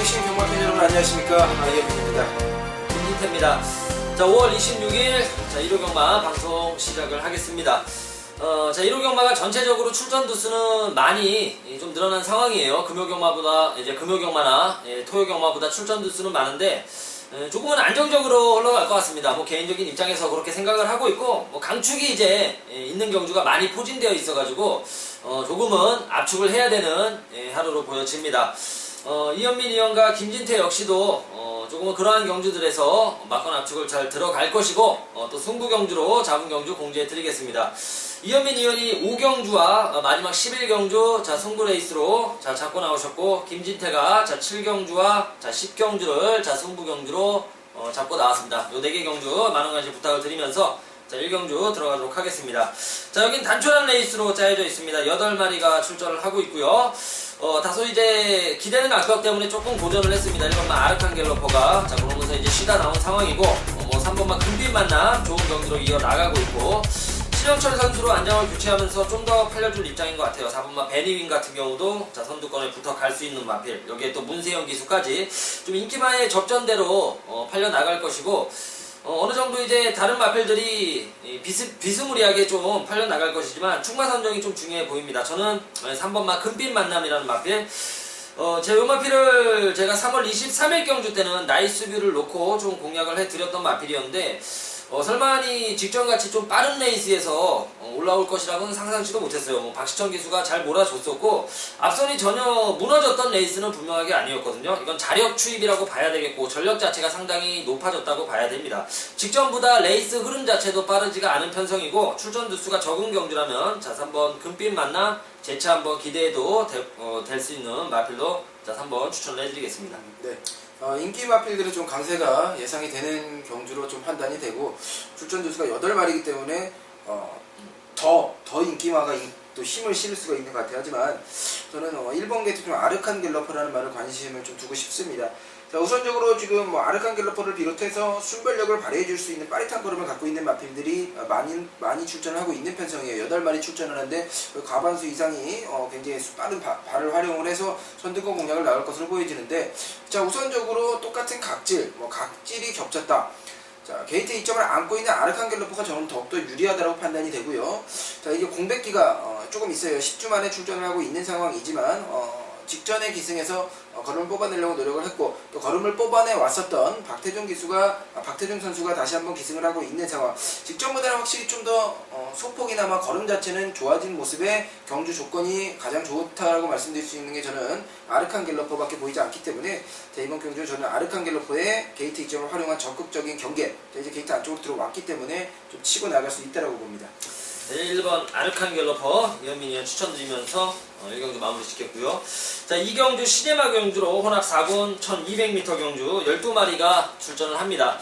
계신 경마팬 여러분 안녕하십니까? 이현민입니다. 김진태입니다. 자, 5월 26일 자 1호 경마 방송 시작을 하겠습니다. 자, 1호 경마가 전체적으로 출전 두수는 많이 좀 늘어난 상황이에요. 금요 경마보다 금요 경마나 토요 경마보다 출전 두수는 많은데 조금은 안정적으로 흘러갈 것 같습니다. 뭐 개인적인 입장에서 그렇게 생각을 하고 있고, 뭐 강축이 이제 있는 경주가 많이 포진되어 있어가지고 조금은 압축을 해야 되는 하루로 보여집니다. 이현민 위원과 김진태 역시도 조금은 그러한 경주들에서 막건 압축을 잘 들어갈 것이고, 또 승부 경주로 잡은 경주 공지해 드리겠습니다. 이현민 위원이 5경주와 마지막 11경주 자 승부 레이스로 자 잡고 나오셨고, 김진태가 자 7경주와 자 10경주를 자 승부 경주로 잡고 나왔습니다. 요 4개 경주 많은 관심 부탁을 드리면서 자 1경주 들어가도록 하겠습니다. 자, 여긴 단촐한 레이스로 짜여져 있습니다. 8마리가 출전을 하고 있고요. 다소 이제 기대는 악벽 때문에 조금 고전을 했습니다. 1번만 아르칸 갤러퍼가 자 그러면서 이제 쉬다 나온 상황이고, 뭐 3번만 금빛 만남 좋은 경기로 이어 나가고 있고, 신영철 선수로 안정을 교체하면서 좀 더 팔려줄 입장인 것 같아요. 4번만 베니윈 같은 경우도 자 선두권에 붙어 갈 수 있는 마필, 여기에 또 문세영 기수까지 좀 인기마의 접전대로 팔려 나갈 것이고, 어느 정도 이제 다른 마필들이 비스무리하게 좀 팔려 나갈 것이지만 충마 선정이 좀 중요해 보입니다. 저는 3번만 금빛 만남이라는 마필, 제 요 마필을 제가 3월 23일 경주 때는 나이스 뷰를 놓고 좀 공략을 해드렸던 마필이었는데, 설마니 직전같이 좀 빠른 레이스에서 올라올 것이라고는 상상치도 못했어요. 뭐 박시천 기수가 잘 몰아줬었고, 앞선이 전혀 무너졌던 레이스는 분명하게 아니었거든요. 이건 자력 추입이라고 봐야 되겠고, 전력 자체가 상당히 높아졌다고 봐야 됩니다. 직전보다 레이스 흐름 자체도 빠르지가 않은 편성이고, 출전 두수가 적은 경주라면 자 3번 금빛 만남 재차 한번 기대해도 될 수 있는 마필로 자 3번 추천을 해드리겠습니다. 네. 인기 마필들은 좀 강세가 예상이 되는 경주로 좀 판단이 되고, 출전 두수가 8마리이기 때문에 더 인기마가 또 힘을 실을 수가 있는 것 같아요. 하지만 저는 1번 게이트 좀 아르칸 갤러퍼라는 말을 관심을 좀 두고 싶습니다. 자, 우선적으로 지금 아르칸 갤러퍼를 비롯해서 순발력을 발휘해줄 수 있는 빠릿한 걸음을 갖고 있는 마필들이 많이 출전을 하고 있는 편성이에요. 8마리 출전을 하는데 과반수 이상이 굉장히 빠른 발을 활용을 해서 선두권 공략을 나갈 것으로 보여지는데, 자, 우선적으로 똑같은 각질이 겹쳤다. 자, 게이트 2점을 안고 있는 아르칸 갤러퍼가 저는 더욱더 유리하다고 판단이 되고요. 자, 이게 공백기가 조금 있어요. 10주 만에 출전을 하고 있는 상황이지만 직전에 기승에서 걸음을 뽑아내려고 노력을 했고, 또 걸음을 뽑아내 왔었던 박태종 선수가 다시 한번 기승을 하고 있는 상황. 직전보다는 확실히 좀 더 소폭이나마 걸음 자체는 좋아진 모습의 경주 조건이 가장 좋다라고 말씀드릴 수 있는 게 저는 아르칸 갤러퍼밖에 보이지 않기 때문에, 자, 이번 경주 저는 아르칸 갤러퍼의 게이트 2점을 활용한 적극적인 경계, 이제 게이트 안쪽으로 들어왔기 때문에 좀 치고 나갈 수 있다라고 봅니다. 네, 1번 아르칸 갤러퍼 이현민 위원 추천드리면서 1경주 마무리 짓겠고요. 자, 2경주 시네마 경주로 혼합 4군 1200m 경주 12마리가 출전을 합니다.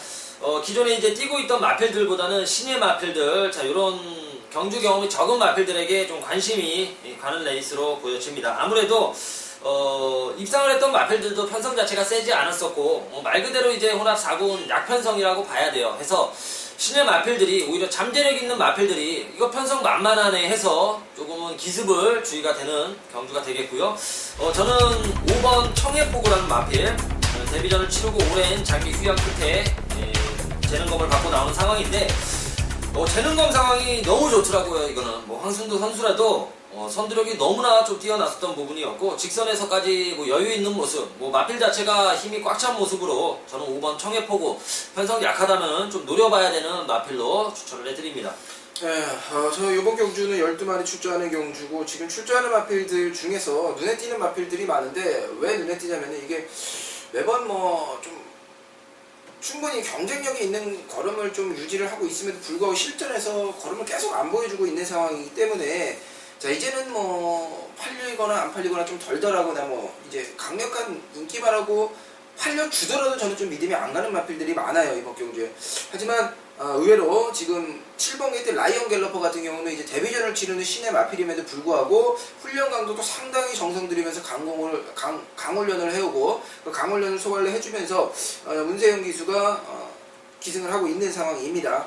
기존에 이제 뛰고 있던 마필들보다는 신예 마필들, 자, 요런 경주 경험이 적은 마필들에게 좀 관심이 가는 레이스로 보여집니다. 아무래도 입상을 했던 마필들도 편성 자체가 세지 않았었고, 말 그대로 이제 혼합 4군 약편성이라고 봐야 돼요. 해서 신의 마필들이 오히려 잠재력 있는 마필들이 이거 편성 만만하네 해서 조금은 기습을 주의가 되는 경주가 되겠고요. 저는 5번 청해포구라는 마필, 데뷔전을 치르고 오랜 장기 휴양 끝에 재능검을 받고 나오는 상황인데, 재능검 상황이 너무 좋더라고요. 이거는 뭐 황순도 선수라도 선두력이 너무나 좀 뛰어났었던 부분이었고, 직선에서까지 뭐 여유 있는 모습, 뭐 마필 자체가 힘이 꽉 찬 모습으로 저는 5번 청해포구, 편성 약하다면 좀 노려봐야 되는 마필로 추천을 해드립니다. 네, 저 이번 경주는 12마리 출전하는 경주고, 지금 출전하는 마필들 중에서 눈에 띄는 마필들이 많은데, 왜 눈에 띄냐면 이게 매번 좀 충분히 경쟁력이 있는 걸음을 좀 유지를 하고 있음에도 불구하고 실전에서 걸음을 계속 안 보여주고 있는 상황이기 때문에, 자, 이제는 팔리거나 안 팔리거나 좀 덜덜하거나 이제 강력한 인기마라고 팔려주더라도 저는 좀 믿음이 안 가는 마필들이 많아요, 이번 경주에. 하지만 의외로 지금 7번 게이트 라이언 갤러퍼 같은 경우는 이제 데뷔전을 치르는 신의 마필임에도 불구하고 훈련 강도도 상당히 정성 들이면서 강훈련을 해오고, 그 강훈련을 소화를 해주면서 문세영 기수가 기승을 하고 있는 상황입니다.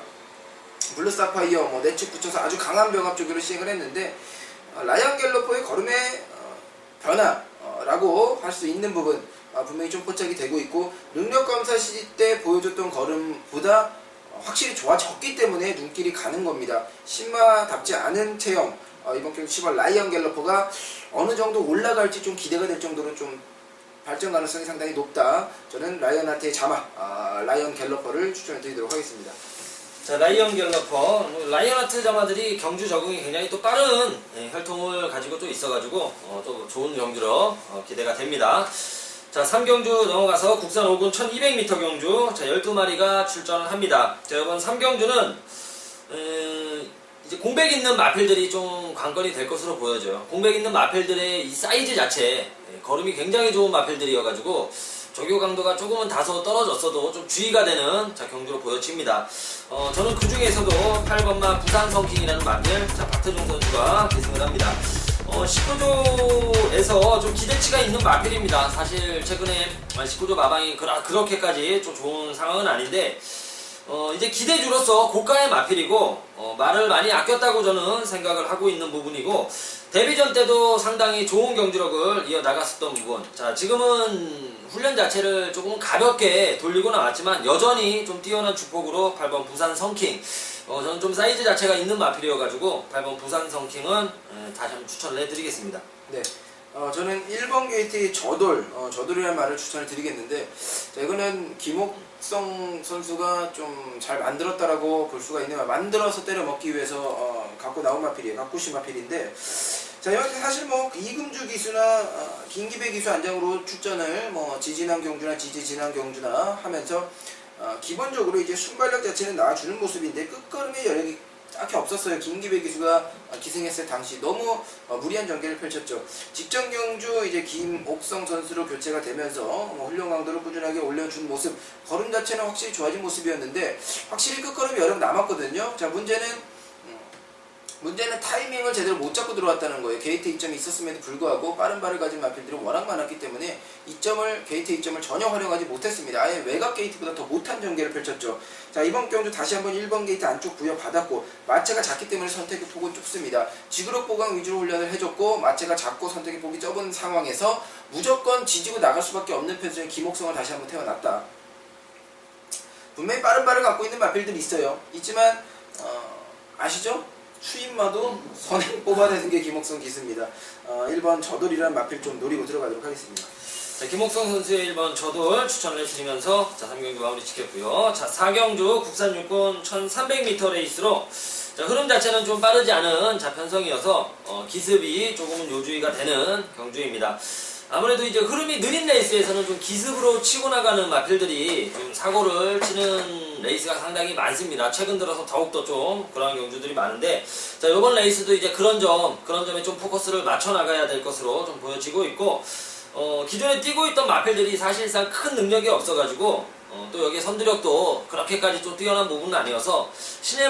블루 사파이어 내측 붙여서 아주 강한 병합 쪽으로 시행을 했는데, 라이언 갤러퍼의 걸음의 변화라고 할 수 있는 부분, 분명히 좀 포착이 되고 있고 능력 검사 시기 때 보여줬던 걸음보다 확실히 좋아졌기 때문에 눈길이 가는 겁니다. 신마답지 않은 체형, 이번 경기 10월 라이언 갤러퍼가 어느 정도 올라갈지 좀 기대가 될 정도로 좀 발전 가능성이 상당히 높다. 저는 라이언한테의 자마, 라이언 갤러퍼를 추천해 드리도록 하겠습니다. 자, 라이언 갤러퍼, 라이언하트 자마들이 경주 적응이 굉장히 또 빠른 혈통을 가지고 또 있어가지고 또 좋은 경주로 기대가 됩니다. 자, 3경주 넘어가서 국산 5군 1200m 경주, 자, 12마리가 출전을 합니다. 자, 이번 3경주는 이제 공백 있는 마필들이 좀 관건이 될 것으로 보여져요. 공백 있는 마필들의 이 사이즈 자체, 걸음이 굉장히 좋은 마필들이어가지고 조교 강도가 조금은 다소 떨어졌어도 좀 주의가 되는 경주로 보여집니다. 저는 그 중에서도 8번마 부산 성킹이라는 마필, 자, 박태종 선수가 계승을 합니다. 19조에서 좀 기대치가 있는 마필입니다. 사실 최근에 19조 마방이 그렇게까지 좀 좋은 상황은 아닌데, 이제 기대주로서 고가의 마필이고, 말을 많이 아꼈다고 저는 생각을 하고 있는 부분이고, 데뷔전 때도 상당히 좋은 경주력을 이어나갔었던 부분. 자, 지금은 훈련 자체를 조금 가볍게 돌리고 나왔지만, 여전히 좀 뛰어난 주폭으로 8번 부산 성킹. 저는 좀 사이즈 자체가 있는 마필이어가지고, 8번 부산 성킹은 다시 한번 추천을 해드리겠습니다. 네. 저는 1번 게이트의 저돌이라는 말을 추천을 드리겠는데, 자, 이거는 김옥성 선수가 좀 잘 만들었다라고 볼 수가 있네요. 만들어서 때려 먹기 위해서 갖고 나온 마필이에요. 가꾸시 마필인데, 자, 이렇게 사실 뭐 이금주 기수나 김기배 기수 안장으로 출전을 지지난 경주나 지지난 경주나 하면서 기본적으로 이제 순발력 자체는 나와주는 모습인데 끝걸음의 여력이 딱히 없었어요. 김기배 기수가 기승했을 당시 너무 무리한 전개를 펼쳤죠. 직전 경주 이제 김옥성 선수로 교체가 되면서 훈련 강도를 꾸준하게 올려준 모습, 걸음 자체는 확실히 좋아진 모습이었는데 확실히 끝걸음이 여력 남았거든요. 자, 문제는 타이밍을 제대로 못 잡고 들어왔다는 거예요. 게이트 이점이 있었음에도 불구하고 빠른 발을 가진 마필들이 워낙 많았기 때문에 게이트 이점을 전혀 활용하지 못했습니다. 아예 외곽 게이트보다 더 못한 전개를 펼쳤죠. 자, 이번 경주 다시 한번 1번 게이트 안쪽 부여받았고, 마체가 작기 때문에 선택의 폭은 좁습니다. 지그럽 보강 위주로 훈련을 해줬고, 마체가 작고 선택의 폭이 좁은 상황에서 무조건 지지고 나갈 수밖에 없는 편수의 김옥성을 다시 한번 태어났다. 분명히 빠른 발을 갖고 있는 마필들이 있어요. 있지만 아시죠? 추임마도 선행 뽑아내는 게 김옥성 기수입니다. 1번 저돌이라는 마필 좀 노리고 들어가도록 하겠습니다. 자, 김옥성 선수의 1번 저돌 추천을 해드리면서, 자, 3경주 마무리 지켰고요. 자, 4경주 국산 육군 1300m 레이스로, 자, 흐름 자체는 좀 빠르지 않은 편성이어서 기습이 조금은 요주의가 되는 경주입니다. 아무래도 이제 흐름이 느린 레이스에서는 좀 기습으로 치고 나가는 마필들이 좀 사고를 치는 레이스가 상당히 많습니다. 최근 들어서 더욱더 좀 그런 경주들이 많은데, 자, 이번 레이스도 이제 그런 점에 좀 포커스를 맞춰 나가야 될 것으로 좀 보여지고 있고, 기존에 뛰고 있던 마필들이 사실상 큰 능력이 없어가지고, 또 여기 선두력도 그렇게까지 좀 뛰어난 부분은 아니어서 신예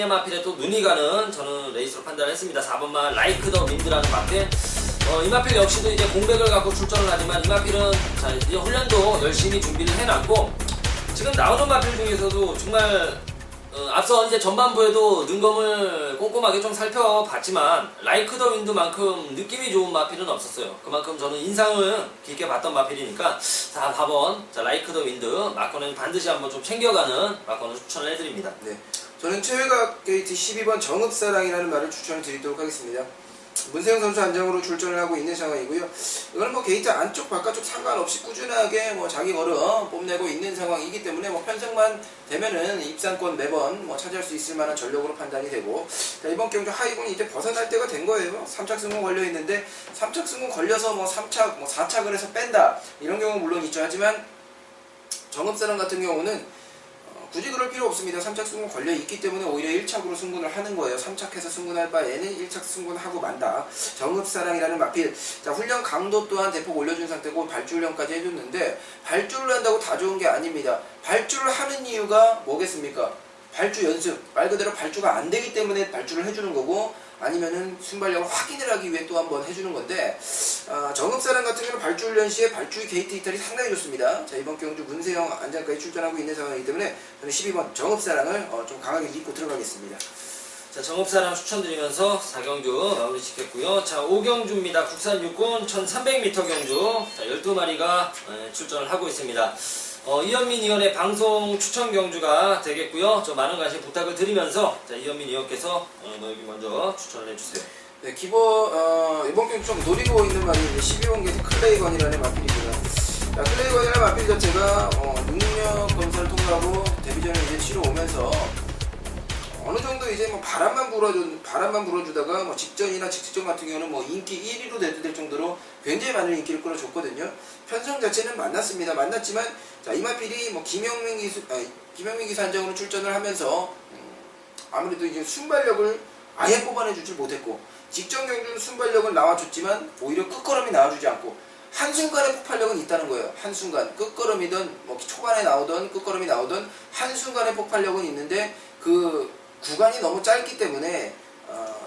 마필에 또 눈이 가는 저는 레이스로 판단을 했습니다. 4번마 라이크 더 윈드라는 마필. 이 마필 역시도 이제 공백을 갖고 출전을 하지만, 이 마필은 자, 이제 훈련도 열심히 준비를 해놨고, 지금 나오는 마필 중에서도 정말 앞서 이제 전반부에도 능검을 꼼꼼하게 좀 살펴봤지만, 라이크 더 윈드만큼 느낌이 좋은 마필은 없었어요. 그만큼 저는 인상을 깊게 봤던 마필이니까, 자, 4번 자, 라이크 더 윈드 마커는 반드시 한번 좀 챙겨가는 마커는 추천을 해드립니다. 네, 저는 최외곽 게이트 12번 정읍사랑이라는 말을 추천을 드리도록 하겠습니다. 문세영 선수 안장으로 출전을 하고 있는 상황이고요. 이거는 뭐 게이트 안쪽 바깥쪽 상관없이 꾸준하게 자기 걸음 뽐내고 있는 상황이기 때문에 편성만 되면은 입상권 매번 차지할 수 있을 만한 전력으로 판단이 되고, 자, 이번 경주 하이군이 이제 벗어날 때가 된 거예요. 3착 승군 걸려 있는데 3착 승군 걸려서 3착 4착을 해서 뺀다 이런 경우 물론 있죠. 하지만 정읍사람 같은 경우는 굳이 그럴 필요 없습니다. 3착 승군 걸려 있기 때문에 오히려 1착으로 승군을 하는 거예요. 3착해서 승군할 바에는 1착 승군하고 만다. 정읍사랑이라는 마필. 자, 훈련 강도 또한 대폭 올려준 상태고 발주훈련까지 해줬는데, 발주를 한다고 다 좋은 게 아닙니다. 발주를 하는 이유가 뭐겠습니까? 발주 연습. 말 그대로 발주가 안 되기 때문에 발주를 해주는 거고, 아니면은 순발력을 확인을 하기 위해 또 한 번 해주는 건데, 정읍사람 같은 경우는 발주 훈련 시에 발주의 게이트 이탈이 상당히 좋습니다. 자, 이번 경주 문세영 안장까지 출전하고 있는 상황이기 때문에 저는 12번 정읍사랑을 좀 강하게 믿고 들어가겠습니다. 자, 정읍사랑 추천드리면서 4경주 마무리 짓겠고요. 자, 5경주입니다. 국산 육군 1300m 경주. 자, 12마리가 출전을 하고 있습니다. 이현민 의원의 방송 추천 경주가 되겠고요. 저 많은 관심 부탁을 드리면서, 자, 이현민 의원께서 여기 먼저 추천을 해주세요. 네, 이번 경주 좀 노리고 있는 말이 12번계에서 클레이건이라는 마필입니다. 자, 클레이건이라는 마필 자체가 능력 검사를 통과하고 데뷔전을 이제 치러 오면서 어느 정도 이제 뭐 바람만 불어주다가 뭐 직전이나 직전 같은 경우는 뭐 인기 1위로 될 정도로 굉장히 많은 인기를 끌어줬거든요. 편성 자체는 만났지만 자, 이 마필이 뭐 김영민 기수 한장으로 출전을 하면서 아무래도 이제 순발력을 아예 뽑아내주질 못했고, 직전 경주는 순발력은 나와줬지만 오히려 끝걸음이 나와주지 않고 한순간의 폭발력은 있다는 거예요. 한순간 끝걸음이든 뭐 초반에 나오던 끝걸음이 나오던 한순간의 폭발력은 있는데 그 구간이 너무 짧기 때문에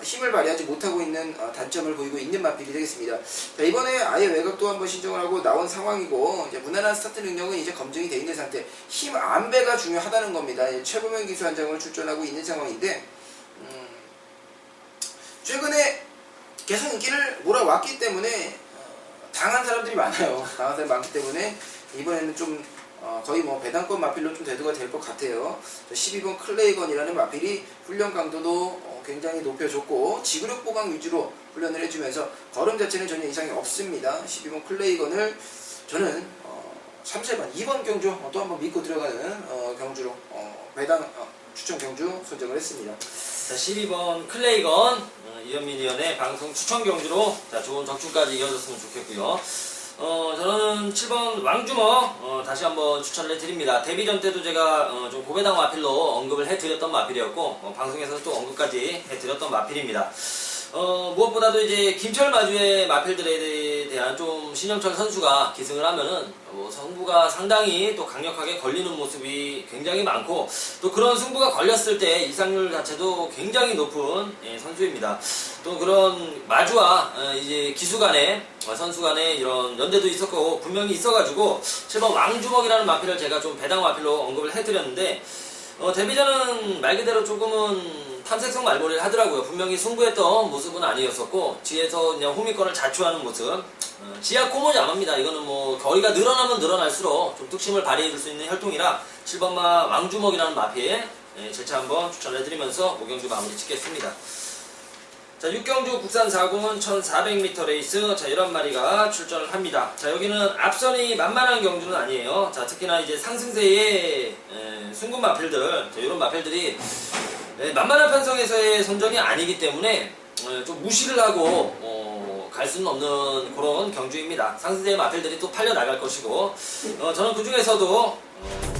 힘을 발휘하지 못하고 있는 단점을 보이고 있는 마필이 되겠습니다. 자, 이번에 아예 외곽도 한번 신청을 하고 나온 상황이고, 이제 무난한 스타트 능력은 이제 검증이 되어 있는 상태. 힘 안배가 중요하다는 겁니다. 최고명 기수 한 장으로 출전하고 있는 상황인데, 최근에 계속 인기를 몰아왔기 때문에 당한 사람들이 많아요. 당한 사람이 많기 때문에 이번에는 좀 거의 뭐 배당권 마필로 좀 대두가 될 것 같아요. 12번 클레이건이라는 마필이 훈련 강도도 굉장히 높여줬고 지구력 보강 위주로 훈련을 해주면서 걸음 자체는 전혀 이상이 없습니다. 12번 클레이건을 저는 3세번 2번 경주 또 한번 믿고 들어가는 경주로 배당 추천 경주 선정을 했습니다. 자, 12번 클레이건 이현민 의원의 방송 추천 경주로 자, 좋은 적중까지 이어졌으면 좋겠고요. 저는 7번 왕주먹 다시 한번 추천을 해드립니다. 데뷔전 때도 제가 좀 고배당 마필로 언급을 해드렸던 마필이었고 방송에서 또 언급까지 해드렸던 마필입니다. 무엇보다도 이제 김철 마주의 마필들에 대한 좀 신영철 선수가 기승을 하면은 승부가 상당히 또 강력하게 걸리는 모습이 굉장히 많고, 또 그런 승부가 걸렸을 때 이상률 자체도 굉장히 높은 선수입니다. 또 그런 마주와 이제 기수 간에 선수 간에 이런 연대도 있었고 분명히 있어가지고 7번 왕주먹이라는 마필을 제가 좀 배당 마필로 언급을 해드렸는데, 데뷔전은 말 그대로 조금은 탐색성 말벌이를 하더라고요. 분명히 승부했던 모습은 아니었었고 뒤에서 그냥 호미권을 자초하는 모습. 지하 코모지 안 합니다. 이거는 뭐 거리가 늘어나면 늘어날수록 좀 특심을 발휘해 줄 수 있는 혈통이라 7번마 왕주먹이라는 마필 재차 한번 추천을 해드리면서 5경주 마무리 짓겠습니다. 자, 6경주 국산 4군 1400m 레이스, 자, 11마리가 출전을 합니다. 자, 여기는 앞선이 만만한 경주는 아니에요. 자, 특히나 이제 상승세의 순금 마필들, 자, 이런 마필들이 만만한 편성에서의 선정이 아니기 때문에 좀 무시를 하고 갈 수는 없는 그런 경주입니다. 상승세의 마필들이 또 팔려 나갈 것이고, 저는 그 중에서도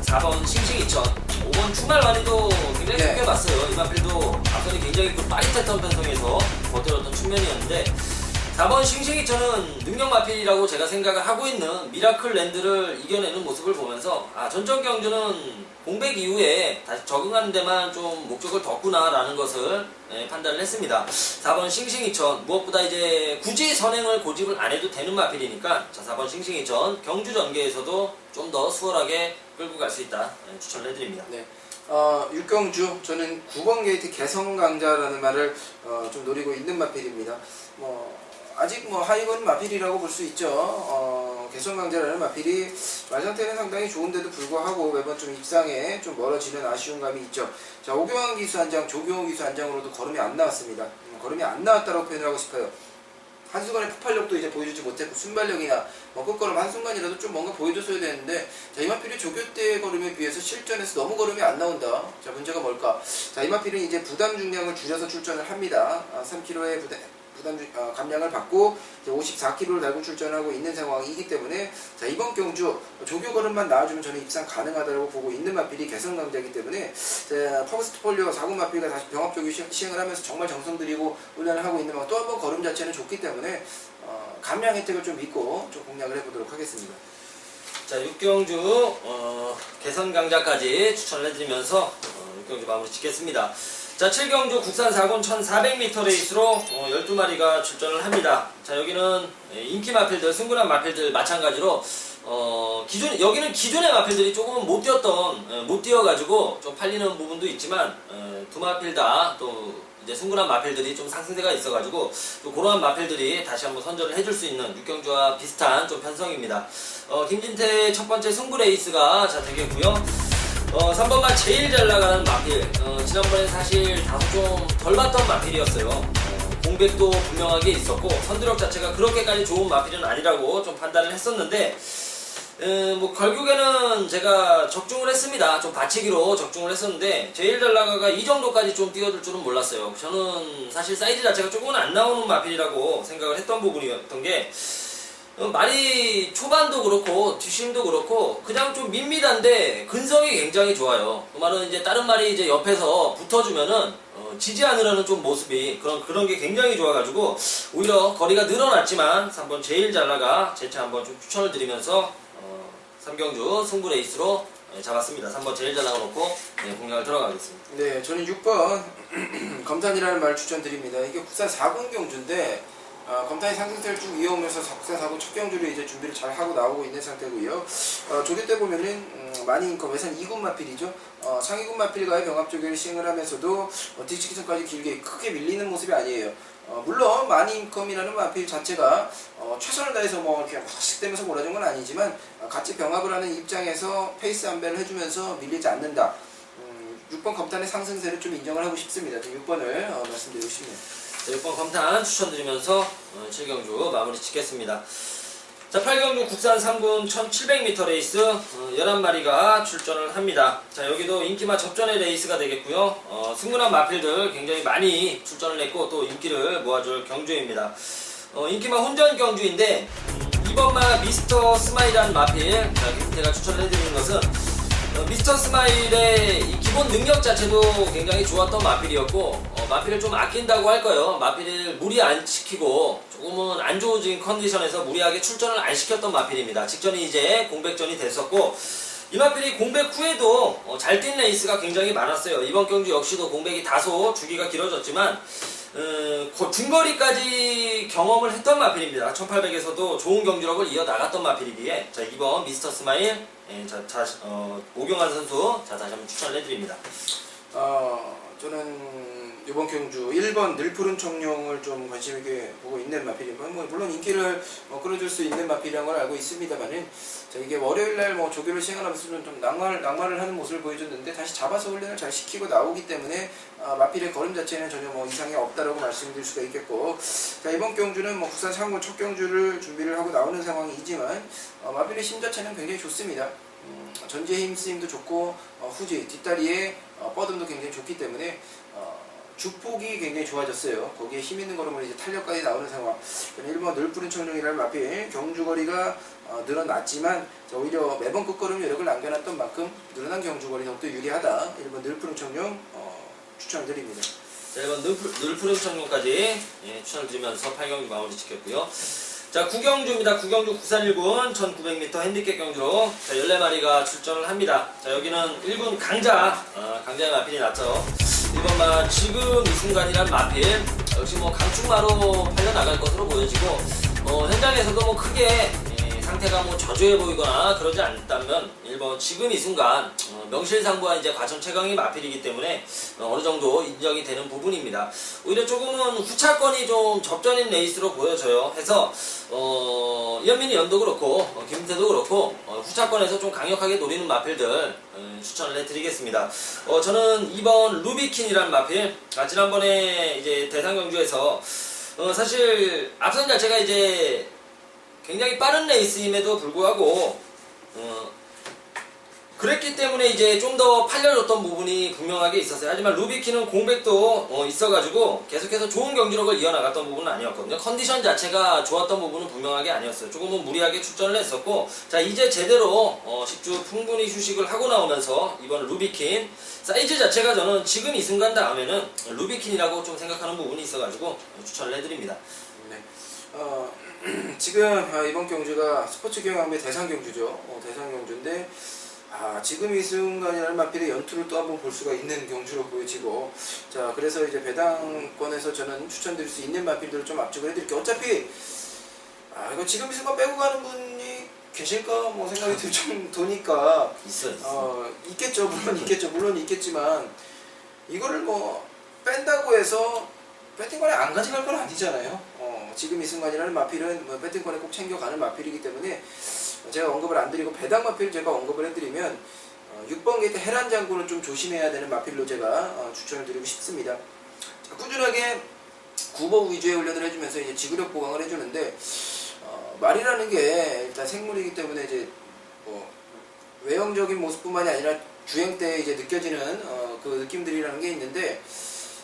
4번 싱싱 2000, 5번 충말만이도 굉장히 좋게 봤어요. 이 마필도 앞선이 굉장히 그 빠릿했던 편성에서 버텨줬던 측면이었는데, 4번 싱싱 2000은 능력 마필이라고 제가 생각을 하고 있는 미라클 랜드를 이겨내는 모습을 보면서 전전 경주는 공백 이후에 다시 적응하는 데만 좀 목적을 뒀구나라는 것을 판단을 했습니다. 4번 싱싱 2000 무엇보다 이제 굳이 선행을 고집을 안 해도 되는 마필이니까, 자, 4번 싱싱 2000 경주 전개에서도 좀 더 수월하게 끌고 갈 수 있다 추천을 해드립니다. 네. 6경주 저는 9번 게이트 개성강자라는 말을 좀 노리고 있는 마필입니다. 아직 하이건 마필이라고 볼 수 있죠. 개성강자라는 마필이 말 상태는 상당히 좋은데도 불구하고 매번 좀 입상에 좀 멀어지는 아쉬운 감이 있죠. 자, 오경환 기수 한 장, 조경호 기수 한 장으로도 걸음이 안 나왔습니다. 걸음이 안 나왔다고 표현을 하고 싶어요. 한순간의 폭발력도 이제 보여주지 못했고, 순발력이나 끝걸음 한순간이라도 좀 뭔가 보여줬어야 되는데, 자, 이마필이 조교 때 걸음에 비해서 실전에서 너무 걸음이 안 나온다. 자, 문제가 뭘까? 자, 이마필은 이제 부담 중량을 줄여서 출전을 합니다. 3kg의 감량을 받고 54kg를 달고 출전하고 있는 상황이기 때문에, 자, 이번 경주 조교 걸음만 나와주면 저는 입상 가능하다고 보고 있는 마필이 개성강자이기 때문에, 퍼스트 폴리오 4군 마필과 다시 병합적으로 시행을 하면서 정말 정성 들이고 훈련을 하고 있는 또 한 번 걸음 자체는 좋기 때문에 감량 혜택을 좀 믿고 좀 공략을 해보도록 하겠습니다. 자, 6경주 개선강자까지 추천을 해드리면서 6경주 마무리 짓겠습니다. 자, 7경주 국산 4군 1400m 레이스로 12마리가 출전을 합니다. 자, 여기는 인기 마필들, 승부난 마필들 마찬가지로 여기는 기존의 마필들이 조금은 못 뛰어가지고 좀 팔리는 부분도 있지만 두 마필 다 또 이제 숭고한 마필들이 좀 상승세가 있어가지고 또 그러한 마필들이 다시 한번 선전을 해줄 수 있는 육경주와 비슷한 좀 편성입니다. 김진태 첫 번째 승부 레이스가 자 되겠고요. 3번만 제일 잘 나가는 마필. 지난번에 사실 다소 좀 덜 봤던 마필이었어요. 공백도 분명하게 있었고 선두력 자체가 그렇게까지 좋은 마필은 아니라고 좀 판단을 했었는데 뭐 결국에는 제가 적중을 했습니다. 좀 받치기로 적중을 했었는데 제일 잘 나가가 이 정도까지 좀 뛰어들 줄은 몰랐어요. 저는 사실 사이즈 자체가 조금은 안 나오는 마필이라고 생각을 했던 부분이었던 게 말이 초반도 그렇고 뒷심도 그렇고 그냥 좀 밋밋한데 근성이 굉장히 좋아요. 그 말은 이제 다른 말이 이제 옆에서 붙어주면은 지지 않으려는 좀 모습이 그런 게 굉장히 좋아가지고 오히려 거리가 늘어났지만 3번 제일 잘 나가 재차 한번 좀 추천을 드리면서 3경주 승부 레이스로 잡았습니다. 3번 제일 잘 나가놓고 공략을 들어가겠습니다. 네, 저는 6번 검탄이라는 말 추천드립니다. 이게 국산 4군 경주인데 검탄이 상승세를 쭉 이어오면서 국산 4군 첫 경주를 이제 준비를 잘 하고 나오고 있는 상태고요. 조교 때 보면은 많이 인컴 외산 2군 마필이죠. 상위군 마필과의 병합 조교를 시행을 하면서도 뒤치기선까지 길게 크게 밀리는 모습이 아니에요. 물론 많이 인컴이라는 마필 자체가 최선을 다해서 뭐 이렇게 확식되면서 몰아준 건 아니지만 같이 병합을 하는 입장에서 페이스 안배를 해주면서 밀리지 않는다. 6번 검탄의 상승세를 좀 인정을 하고 싶습니다. 6번을 말씀드리고 싶네요. 6번 검탄 추천드리면서 7경주 마무리 짓겠습니다. 자, 8경주 국산 3군 1700m 레이스 11마리가 출전을 합니다. 자, 여기도 인기마 접전의 레이스가 되겠고요. 승문한 마필들 굉장히 많이 출전을 했고 또 인기를 모아줄 경주입니다. 인기마 혼전 경주인데 이번마 미스터 스마일이라는 마필, 자, 김태가 추천을 해드리는 것은 미스터 스마일의 이 기본 능력 자체도 굉장히 좋았던 마필이었고 마필을 좀 아낀다고 할 거예요. 마필을 무리 안 시키고 조금은 안 좋은 컨디션에서 무리하게 출전을 안 시켰던 마필입니다. 직전이 이제 공백전이 됐었고 이 마필이 공백 후에도 잘 뛴 레이스가 굉장히 많았어요. 이번 경주 역시도 공백이 다소 주기가 길어졌지만 중거리까지 경험을 했던 마필입니다. 1800에서도 좋은 경주력을 이어나갔던 마필이기에 자, 이번 미스터 스마일 오경환 선수 다시 한번 추천을 해드립니다. 저는 이번 경주 1번 늘푸른 청룡을 좀 관심있게 보고 있는 마필이면 물론 인기를 끌어줄 수 있는 마필이란 걸 알고 있습니다만은 이게 월요일날 조교를 시행하면서 좀 낙마를 하는 모습을 보여줬는데 다시 잡아서 훈련을 잘 시키고 나오기 때문에 마필의 걸음 자체는 전혀 이상이 없다라고 말씀드릴 수가 있겠고 자, 이번 경주는 국산 상군 첫 경주를 준비를 하고 나오는 상황이지만 마필의 심 자체는 굉장히 좋습니다. 전지의 힘쓰임도 좋고 후지 뒷다리에 뻗음도 굉장히 좋기 때문에 주폭이 굉장히 좋아졌어요. 거기에 힘 있는 걸음으로 이제 탄력까지 나오는 상황. 1번 늘푸른 청룡이라는 마필 경주거리가 늘어났지만 오히려 매번 끝걸음 여력을 남겨놨던 만큼 늘어난 경주거리 더욱더 유리하다. 1번 늘푸른 청룡 추천을 드립니다. 자, 1번 늘푸른 청룡까지 추천을 드리면서 8경주 마무리 짓겠고요. 자, 9경주입니다. 9경주 국산 1군 1900m 핸디캡 경주로 자, 14마리가 출전을 합니다. 자, 여기는 1군 강자의 마필이 났죠. 이번 지금 이 순간이란 마필 역시 강축마로 팔려나갈 것으로 보여지고 현장에서도 크게 상태가 저조해 보이거나 그러지 않다면 1번 지금 이 순간 명실상부한 이제 과천 최강의 마필이기 때문에 어느 정도 인정이 되는 부분입니다. 오히려 조금은 후차권이 좀 접전인 레이스로 보여져요. 해서 이현민이 연도 그렇고 김태도 그렇고 후차권에서 좀 강력하게 노리는 마필들 추천을 해드리겠습니다. 저는 2번 루비킨이라는 마필 지난번에 이제 대상 경주에서 사실 앞선 자체가 이제 굉장히 빠른 레이스임에도 불구하고 그랬기 때문에 이제 좀 더 팔려졌던 부분이 분명하게 있었어요. 하지만 루비키는 공백도 있어가지고 계속해서 좋은 경기력을 이어나갔던 부분은 아니었거든요. 컨디션 자체가 좋았던 부분은 분명하게 아니었어요. 조금은 무리하게 출전을 했었고 자 이제 제대로 10주 풍분히 휴식을 하고 나오면서 이번 루비킨 사이즈 자체가 저는 지금 이 순간 다음에는 루비킨이라고 좀 생각하는 부분이 있어가지고 추천을 해드립니다. 네. 지금 이번 경주가 스포츠 경향배 대상 경주죠. 대상 경주인데 지금 이 순간이라는 마필의 연투를 또 한번 볼 수가 있는 경주로 보여지고 자 그래서 이제 배당권에서 저는 추천드릴 수 있는 마필들을 좀 압축을 해드릴게요. 어차피 이거 지금 이 순간 빼고 가는 분이 계실까 생각이 좀 도니까 있어요. 있겠죠. 물론 있겠지만 이거를 뺀다고 해서 배팅권에 안 가져갈 건 아니잖아요. 지금 이 순간이라는 마필은 뭐 배팅권에 꼭 챙겨가는 마필이기 때문에 제가 언급을 안 드리고 배당 마필 제가 언급을 해드리면 6번 게이트 헤란 장군은 좀 조심해야 되는 마필로 제가 추천을 드리고 싶습니다. 자, 꾸준하게 구보 위주의 훈련을 해주면서 이제 지구력 보강을 해주는데 말이라는 게 일단 생물이기 때문에 이제 뭐 외형적인 모습뿐만이 아니라 주행 때 이제 느껴지는 그 느낌들이라는 게 있는데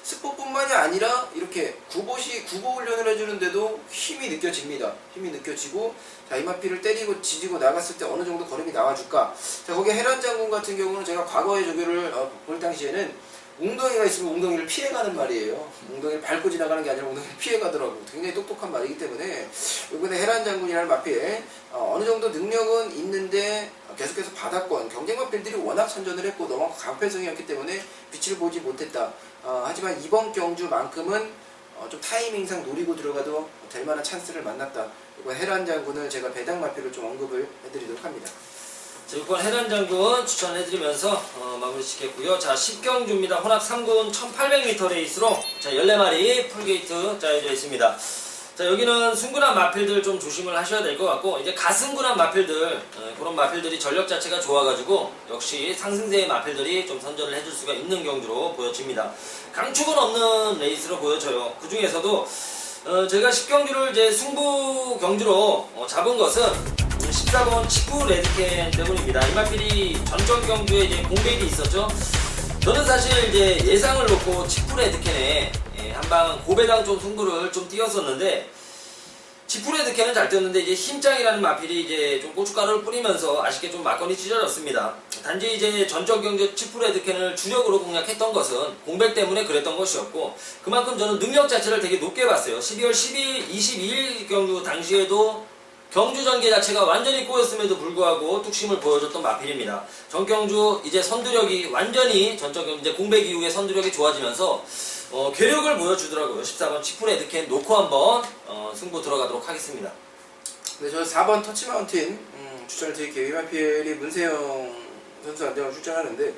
스포뿐만이 아니라 이렇게 구보 훈련을 해주는데도 힘이 느껴집니다. 힘이 느껴지고 자, 이마피를 때리고 지지고 나갔을 때 어느 정도 걸음이 나와줄까. 자, 거기에 헤란 장군 같은 경우는 제가 과거의 조교를 볼 당시에는 웅덩이가 있으면 웅덩이를 피해가는 말이에요. 웅덩이를 밟고 지나가는 게 아니라 웅덩이를 피해가더라고. 굉장히 똑똑한 말이기 때문에 이번에 헤란 장군이라는 마필 어느 정도 능력은 있는데 계속해서 바닥권 경쟁 마필들이 워낙 선전을 했고 너무 강패성이었기 때문에 빛을 보지 못했다. 하지만 이번 경주만큼은 좀 타이밍상 노리고 들어가도 될 만한 찬스를 만났다. 이번 헤란 장군을 제가 배당 마필로 좀 언급을 해드리도록 합니다. 자, 6번 헤란 장군 추천해드리면서 마무리 짓겠고요. 자, 10경주입니다. 혼합 3군 1800m 레이스로 자, 14마리 풀게이트 짜여져 있습니다. 자, 여기는 순군한 마필들 좀 조심을 하셔야 될 것 같고 이제 가승군한 마필들 그런 마필들이 전력 자체가 좋아가지고 역시 상승세의 마필들이 좀 선전을 해줄 수가 있는 경주로 보여집니다. 강축은 없는 레이스로 보여져요. 그 중에서도 제가 10경주를 이제 승부 경주로 잡은 것은 14번 치쿠 레드캔 때문입니다. 이 마필이 전전 경주에 이제 공백이 있었죠. 저는 사실 이제 예상을 놓고 치쿠 레드캔에 한방 고배당 좀 승부를 좀 띄웠었는데 치쿠 레드캔은 잘 뛰었는데 이제 힘짱이라는 마필이 이제 좀 고춧가루를 뿌리면서 아쉽게 좀 막건이 찢어졌습니다. 단지 이제 전전 경주 치쿠 레드캔을 주력으로 공략했던 것은 공백 때문에 그랬던 것이었고 그만큼 저는 능력 자체를 되게 높게 봤어요. 12월 22일 경주 당시에도 경주 전개 자체가 완전히 꼬였음에도 불구하고 뚝심을 보여줬던 마필입니다. 전경주 이제 선두력이 완전히 전적 이제 공백 이후에 선두력이 좋아지면서 괴력을 보여주더라고요. 14번 치쿠 레드캔 놓고 한번 승부 들어가도록 하겠습니다. 네, 저는 4번 터치 마운틴 추천을 드릴게요. 이 마필이 문세영 선수 안정을 출전하는데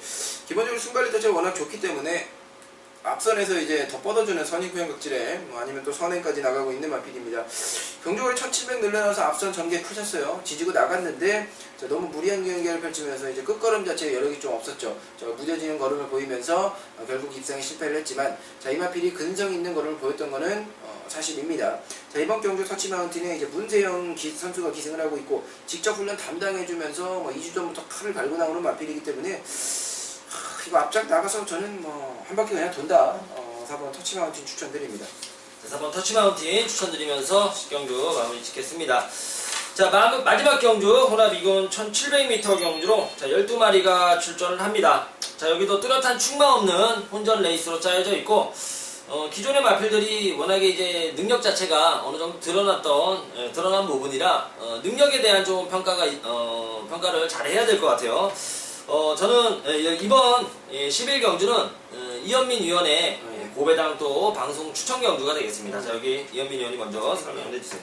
기본적으로 순발력 자체가 워낙 좋기 때문에 앞선에서 이제 더 뻗어주는 선입구형 극질에 아니면 또 선행까지 나가고 있는 마필입니다. 경주거리 1700 늘려놔서 앞선 전개 푸셨어요. 지지고 나갔는데 너무 무리한 경기를 펼치면서 이제 끝걸음 자체에 여력이 좀 없었죠. 무뎌지는 걸음을 보이면서 결국 입상에 실패를 했지만 자, 이 마필이 근성 있는 걸음을 보였던 거는 사실입니다. 자, 이번 경주 터치 마운틴에 이제 문세영 선수가 기승을 하고 있고 직접 훈련 담당해주면서 2주 전부터 칼을 갈고 나오는 마필이기 때문에 이거 앞장 나가서 저는 한 바퀴 그냥 돈다. 4번 터치 마운틴 추천드립니다. 자, 4번 터치 마운틴 추천드리면서 10경주 마무리 짓겠습니다. 자, 마지막 경주 혼합 2군 1700m 경주로 자, 12마리가 출전을 합니다. 자, 여기도 뚜렷한 충마 없는 혼전 레이스로 짜여져 있고 기존의 마필들이 워낙에 이제 능력 자체가 어느 정도 드러난 부분이라 능력에 대한 좀 평가를 잘 해야 될 것 같아요. 저는 이번 11경주는 이현민 위원의 고배당 또 방송 추천 경주가 되겠습니다. 자, 여기 이현민 위원이 먼저 설명을 해주세요.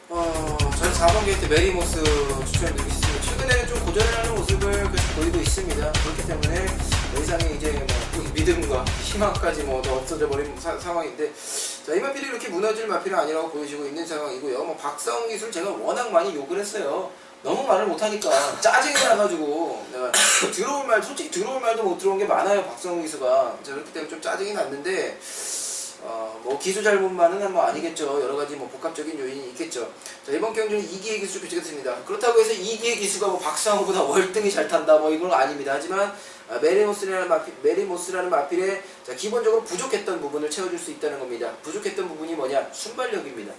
저는 4번 게이트 메리모스 추천드리겠습니다. 최근에는 좀 고전하는 모습을 계속 보이고 있습니다. 그렇기 때문에 더 이상의 이제 믿음과 희망까지 더 없어져 버린 상황인데 자, 이 마필이 이렇게 무너질 마필은 아니라고 보여지고 있는 상황이고요. 박사홍 기술 제가 워낙 많이 욕을 했어요. 너무 말을 못하니까 짜증이 나가지고 내가 솔직히 들어올 말도 못 들어온 게 많아요. 박성훈 기수가. 그렇기 때문에 좀 짜증이 났는데 기수 잘못만은 아니겠죠. 여러가지 복합적인 요인이 있겠죠. 자, 이번 경주는 이기의 기수를 비추겠습니다. 그렇다고 해서 이기의 기수가 박상호보다 월등히 잘 탄다 이건 아닙니다. 하지만 메리모스라는 마필에 기본적으로 부족했던 부분을 채워줄 수 있다는 겁니다. 부족했던 부분이 뭐냐? 순발력입니다.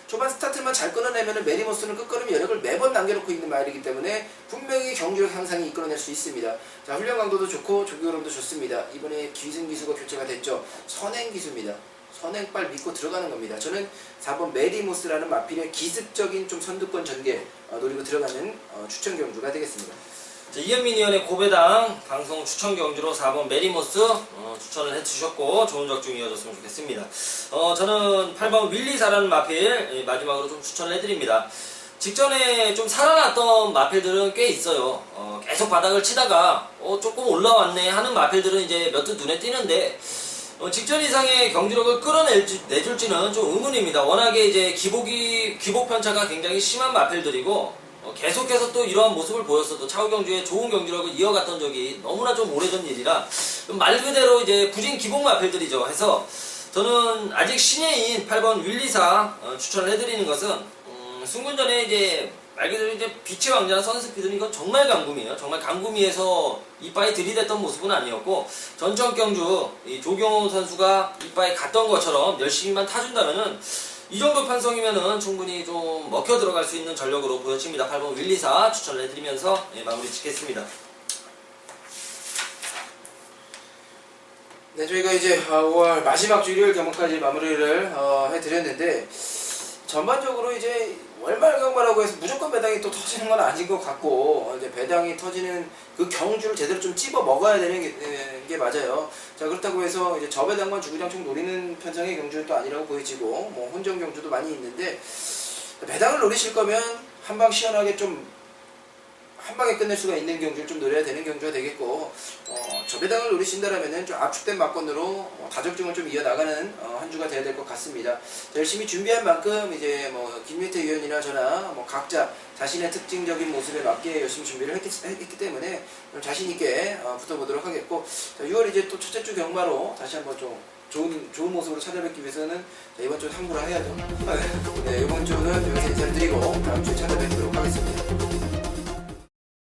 초반 스타트만 잘 끊어내면 메리모스는 끝걸음 여력을 매번 남겨놓고 있는 마일이기 때문에 분명히 경주력 향상이 이끌어낼 수 있습니다. 자, 훈련 강도도 좋고 조교력도 좋습니다. 이번에 기승 기수가 교체가 됐죠. 선행 기수입니다. 선행빨 믿고 들어가는 겁니다. 저는 4번 메리모스라는 마필의 기습적인 좀 선두권 전개 노리고 들어가는 추천 경주가 되겠습니다. 자, 이현민 위원의 고배당 방송 추천 경주로 4번 메리모스 추천을 해주셨고 좋은 적중 이어졌으면 좋겠습니다. 저는 8번 윌리사라는 마필 마지막으로 좀 추천을 해드립니다. 직전에 좀 살아났던 마필들은 꽤 있어요. 계속 바닥을 치다가 조금 올라왔네 하는 마필들은 이제 몇 듯 눈에 띄는데 직전 이상의 경기력을 끌어내줄지는 좀 의문입니다. 워낙에 이제 기복 편차가 굉장히 심한 마필들이고 계속해서 또 이러한 모습을 보였어도 차후 경주에 좋은 경기력을 이어갔던 적이 너무나 좀 오래전 일이라 말 그대로 이제 부진 기복 마필들이죠. 해서 저는 아직 신예인 8번 윌리사 추천을 해드리는 것은 승군전에 이제 말 그대로 이제 빛의 왕자나 선스피드는 이건 정말 강구미예요. 정말 강구미에서 이빠이 들이댔던 모습은 아니었고 전적 경주 이 조경호 선수가 이빠이 갔던 것처럼 열심히만 타준다면은 이 정도 편성이면은 충분히 좀 먹혀 들어갈 수 있는 전력으로 보여집니다. 8번 윌리사 추천을 해드리면서 마무리 짓겠습니다. 네, 저희가 이제 5월 마지막 주 일요일 경마까지 마무리를 해드렸는데 전반적으로 이제 월말 경마라고 해서 무조건 배당이 또 터지는 건 아닌 것 같고 이제 배당이 터지는 그 경주를 제대로 좀 찝어 먹어야 되는 게 맞아요. 자, 그렇다고 해서 이제 저배당만 주구장창 노리는 편성의 경주는 또 아니라고 보여지고 뭐 혼전 경주도 많이 있는데 배당을 노리실 거면 한방 시원하게 좀 한 방에 끝낼 수가 있는 경주를 좀 노려야 되는 경주가 되겠고 저배당을 노리신다라면은 좀 압축된 막건으로 다적중을 좀 이어나가는 한 주가 돼야 될 것 같습니다. 자, 열심히 준비한 만큼 이제 뭐 김유태 위원이나 저나 뭐 각자 자신의 특징적인 모습에 맞게 열심히 준비를 했기 때문에 좀 자신 있게 붙어보도록 하겠고, 자, 6월 이제 또 첫째 주 경마로 다시 한번 좀 좋은 모습으로 찾아뵙기 위해서는 자, 이번 주는 항구를 해야죠. 네, 이번 주는 여기서 인사를 드리고 다음 주에 찾아뵙도록 하겠습니다.